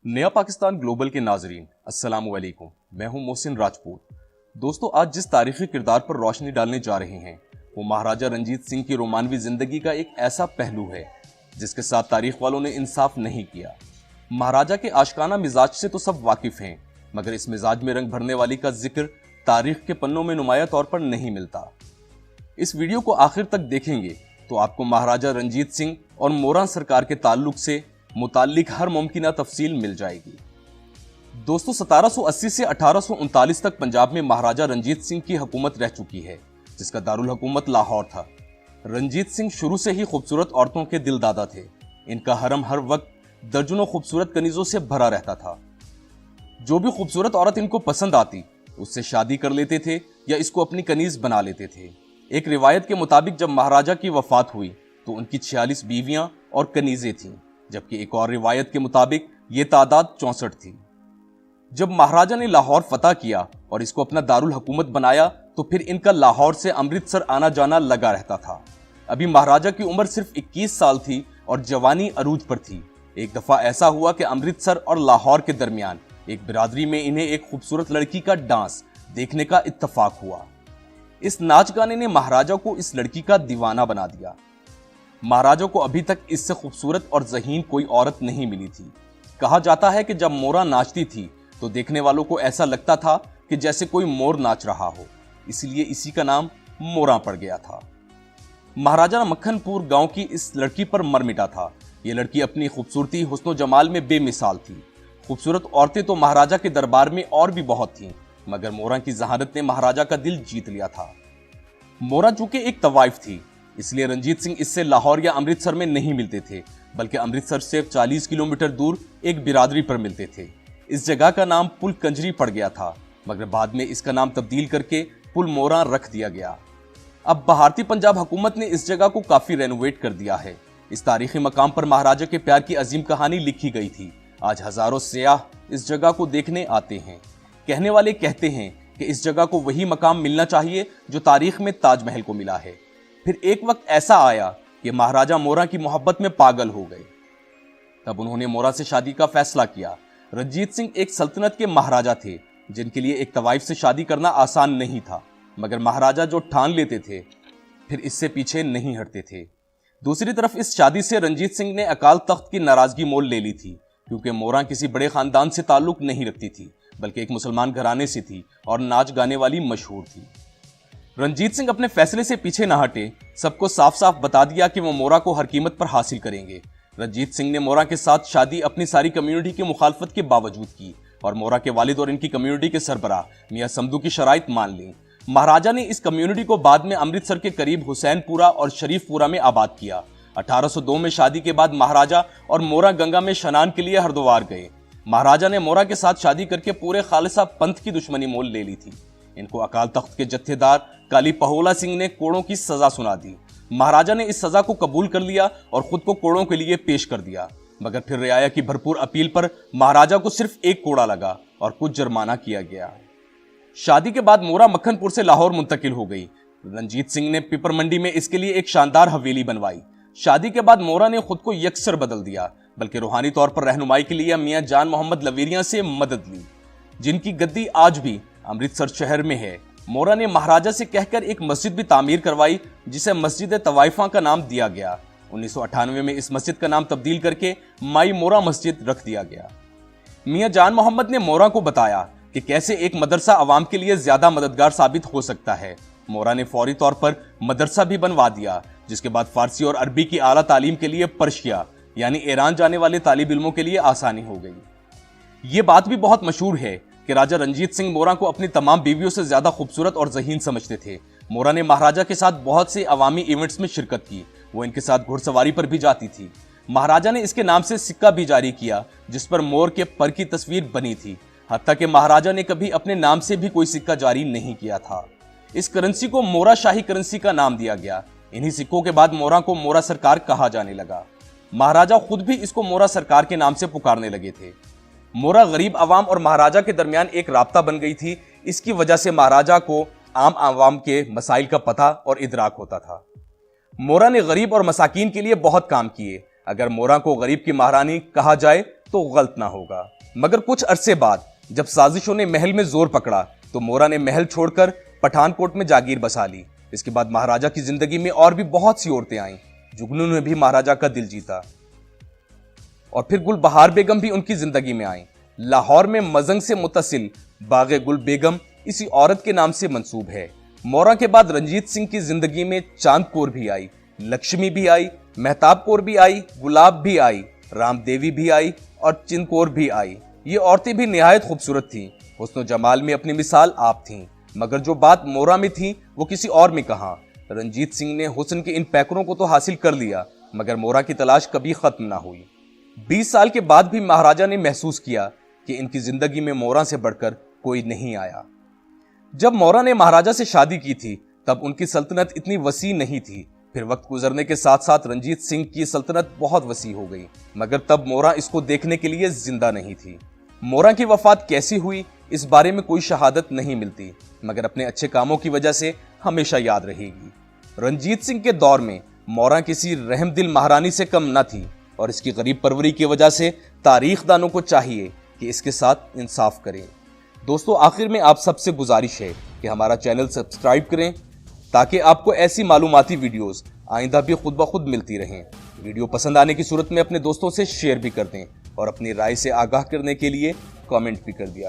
नया पाकिस्तान ग्लोबल के नाजरीन अस्सलाम वालेकुम। मैं हूं मोहसिन राजपूत। दोस्तों, आज जिस तारीखी किरदार पर रोशनी डालने जा रहे हैं वो महाराजा रंजीत सिंह की रोमानवी जिंदगी का एक ऐसा पहलू है जिसके साथ तारीख वालों ने इंसाफ नहीं किया। महाराजा के आशिकाना मिजाज से तो सब वाकिफ हैं, मगर इस मिजाज में रंग भरने वाली का जिक्र तारीख के पन्नों में नुमाया तौर पर नहीं मिलता। इस वीडियो को आखिर तक देखेंगे तो आपको महाराजा रंजीत सिंह और मोरा सरकार के ताल्लुक से मुताल्लिक हर मुमकिन तफसील मिल जाएगी। दोस्तों, 1780 से 1839 तक पंजाब में महाराजा रंजीत सिंह की हुकूमत रह चुकी है, जिसका दारुल हुकूमत लाहौर था। रंजीत सिंह शुरू से ही खूबसूरत औरतों के दिलदादा थे। इनका हरम हर वक्त दर्जनों खूबसूरत कनीजों से भरा रहता था। जो भी खूबसूरत औरत इनको पसंद आती उससे शादी कर लेते थे या इसको अपनी कनीज बना लेते थे। एक रिवायत के मुताबिक जब महाराजा की वफात हुई तो उनकी 46 बीवियां और कनीजें थीं, जबकि एक और रिवायत के मुताबिक ये तादाद 64 थी। जब महाराजा ने लाहौर फतह किया और इसको अपना दारुल हुकूमत बनाया तो फिर इनका लाहौर से अमृतसर आना जाना लगा रहता था। अभी महाराजा की उम्र सिर्फ 21 साल थी और जवानी अरूज पर थी। एक दफा ऐसा हुआ कि अमृतसर और लाहौर के दरमियान एक बिरादरी में इन्हें एक खूबसूरत लड़की का डांस देखने का इत्तफाक हुआ। इस नाच गाने ने महाराजा को इस लड़की का दीवाना बना दिया। महाराजा को अभी तक इससे खूबसूरत और ज़हीन कोई औरत नहीं मिली थी। कहा जाता है कि जब मोरा नाचती थी तो देखने वालों को ऐसा लगता था कि जैसे कोई मोर नाच रहा हो, इसलिए इसी का नाम मोरा पड़ गया था। महाराजा मक्खनपुर गांव की इस लड़की पर मर मिटा था। ये लड़की अपनी खूबसूरती हुस्न जमाल में बेमिसाल थी। खूबसूरत औरतें तो महाराजा के दरबार में और भी बहुत थीं, मगर मोरा की जहानत ने महाराजा का दिल जीत लिया था। मोरा चूंकि एक तवाइफ थी, इसलिए रंजीत सिंह इससे लाहौर या अमृतसर में नहीं मिलते थे, बल्कि अमृतसर से 40 किलोमीटर दूर एक बिरादरी पर मिलते थे। इस जगह का नाम पुल कंजरी पड़ गया था, मगर बाद में इसका नाम तब्दील करके पुल मोरा रख दिया गया। अब भारतीय पंजाब हुकूमत ने इस जगह को काफी रेनोवेट कर दिया है। इस तारीखी मकाम पर महाराजा के प्यार की अजीम कहानी लिखी गई थी। आज हजारों सयाह इस जगह को देखने आते हैं। कहने वाले कहते हैं कि इस जगह को वही मकाम मिलना चाहिए जो तारीख में ताजमहल को मिला है। फिर एक वक्त ऐसा आया कि महाराजा मोरा की मोहब्बत में पागल हो गए। तब उन्होंने मोरा से शादी का फैसला किया। रंजीत सिंह एक सल्तनत के महाराजा थे, जिनके लिए एक तवाइफ से शादी करना आसान नहीं था, मगर महाराजा जो ठान लेते थे फिर इससे पीछे नहीं हटते थे। दूसरी तरफ इस शादी से रंजीत सिंह ने अकाल तख्त की नाराजगी मोल ले ली थी, क्योंकि मोरा किसी बड़े खानदान से ताल्लुक नहीं रखती थी, बल्कि एक मुसलमान घराने से थी और नाच गाने वाली मशहूर थी। रंजीत सिंह अपने फैसले से पीछे न हटे। सबको साफ साफ बता दिया कि वो मोरा को हर कीमत पर हासिल करेंगे। रंजीत सिंह ने मोरा के साथ शादी अपनी सारी कम्युनिटी की मुखालफत के बावजूद की और मोरा के वालिद और इनकी कम्युनिटी के सरबराह मियां समदू की शराइत मान ली। महाराजा ने इस कम्युनिटी को बाद में अमृतसर के करीब हुसैनपुरा और शरीफपुरा में आबाद किया। 1802 में शादी के बाद महाराजा और मोरा गंगा में स्नान के लिए हरिद्वार गए। महाराजा ने मोरा के साथ शादी करके पूरे खालसा पंथ की दुश्मनी मोल ले ली थी। इनको अकाल तख्त के जत्थेदार काली पहोला सिंह ने कोड़ों की सजा सुना दी। महाराजा ने इस सजा को कबूल कर लिया और खुद को कोड़ों के लिए पेश कर दिया, मगर फिर रियाया की भरपूर अपील पर महाराजा को सिर्फ एक कोड़ा लगा और कुछ जुर्माना किया गया। शादी के बाद मोरा मक्खनपुर से लाहौर मुंतकिल हो गई। रंजीत सिंह ने पिपर मंडी में इसके लिए एक शानदार हवेली बनवाई। शादी के बाद मोरा ने खुद को यकसर बदल दिया, बल्कि रूहानी तौर पर रहनुमाई के लिए मियां जान मोहम्मद लवेरिया से मदद ली, जिनकी गद्दी आज भी अमृतसर शहर में है। मोरा ने महाराजा से कहकर एक मस्जिद भी तामीर करवाई, जिसे मस्जिद तवाइफा का नाम दिया गया। 1998 में इस मस्जिद का नाम तब्दील करके माई मोरा मस्जिद रख दिया गया। मियां जान मोहम्मद ने मोरा को बताया कि कैसे एक मदरसा अवाम के लिए ज्यादा मददगार साबित हो सकता है। मोरा ने फौरी तौर पर मदरसा भी बनवा दिया, जिसके बाद फारसी और अरबी की आला तालीम के लिए पर्शिया यानी ईरान जाने वाले तालिब इल्मों के लिए आसानी हो गई। ये बात भी बहुत मशहूर है कि राजा रंजीत सिंह मोरा को अपनी तमाम बीवियों से ज्यादा खूबसूरत और ज़हीन समझते थे। मोरा ने महाराजा के साथ बहुत से अवामी इवेंट्स में शिरकत की। वो इनके साथ घुड़सवारी पर भी जाती थी। महाराजा ने इसके नाम से सिक्का भी जारी किया, जिस पर मोर के पर की तस्वीर बनी थी। हत्ता कि महाराजा ने कभी अपने नाम से भी कोई सिक्का जारी नहीं किया था। इस करेंसी को मोरा शाही करेंसी का नाम दिया गया। इन्हीं सिक्कों के बाद मोरा को मोरा सरकार कहा जाने लगा। महाराजा खुद भी इसको मोरा सरकार के नाम से पुकारने लगे थे। मोरा गरीब आवाम और महाराजा के दरमियान एक राब्ता बन गई थी। इसकी वजह से महाराजा को आम आवाम के मसाइल का पता और इदराक होता था। मोरा ने गरीब और मसाकीन के लिए बहुत काम किए। अगर मोरा को गरीब की महारानी कहा जाए तो गलत ना होगा। मगर कुछ अरसे बाद जब साजिशों ने महल में जोर पकड़ा तो मोरा ने महल छोड़कर पठानकोट में जागीर बसा ली। इसके बाद महाराजा की जिंदगी में और भी बहुत सी औरतें आईं। जुगनू ने भी महाराजा का दिल जीता और फिर गुलबहार बेगम भी उनकी जिंदगी में आई। लाहौर में मजंग से मुतसिल बागे गुल बेगम इसी औरत के नाम से मंसूब है। मोरा के बाद रंजीत सिंह की जिंदगी में चांद कौर भी आई, लक्ष्मी भी आई, मेहताब कौर भी आई, गुलाब भी आई, राम देवी भी आई और चिंदकौर भी आई। ये औरतें भी निहायत खूबसूरत थीं। हुस्न जमाल में अपनी मिसाल आप थीं। मगर जो बात मोरा में थी वो किसी और में कहां। रंजीत सिंह ने हुस्न के इन पैकरों को तो हासिल कर लिया, मगर मोरा की तलाश कभी खत्म ना हुई। 20 साल के बाद भी महाराजा ने महसूस किया कि इनकी जिंदगी में मोरा से बढ़कर कोई नहीं आया। जब मोरा ने महाराजा से शादी की थी तब उनकी सल्तनत इतनी वसी नहीं थी। फिर वक्त गुजरने के साथ साथ रंजीत सिंह की सल्तनत बहुत वसी हो गई, मगर तब मोरा इसको देखने के लिए जिंदा नहीं थी। मोरा की वफात कैसी हुई इस बारे में कोई शहादत नहीं मिलती, मगर अपने अच्छे कामों की वजह से हमेशा याद रहेगी। रंजीत सिंह के दौर में मोरा किसी रहमदिल महारानी से कम न थी और इसकी गरीब परवरी की वजह से तारीख दानों को चाहिए कि इसके साथ इंसाफ करें। दोस्तों, आखिर में आप सबसे गुजारिश है कि हमारा चैनल सब्सक्राइब करें ताकि आपको ऐसी मालूमाती वीडियोस आइंदा भी खुद ब खुद मिलती रहें। वीडियो पसंद आने की सूरत में अपने दोस्तों से शेयर भी कर दें और अपनी राय से आगाह करने के लिए कमेंट भी कर दिया।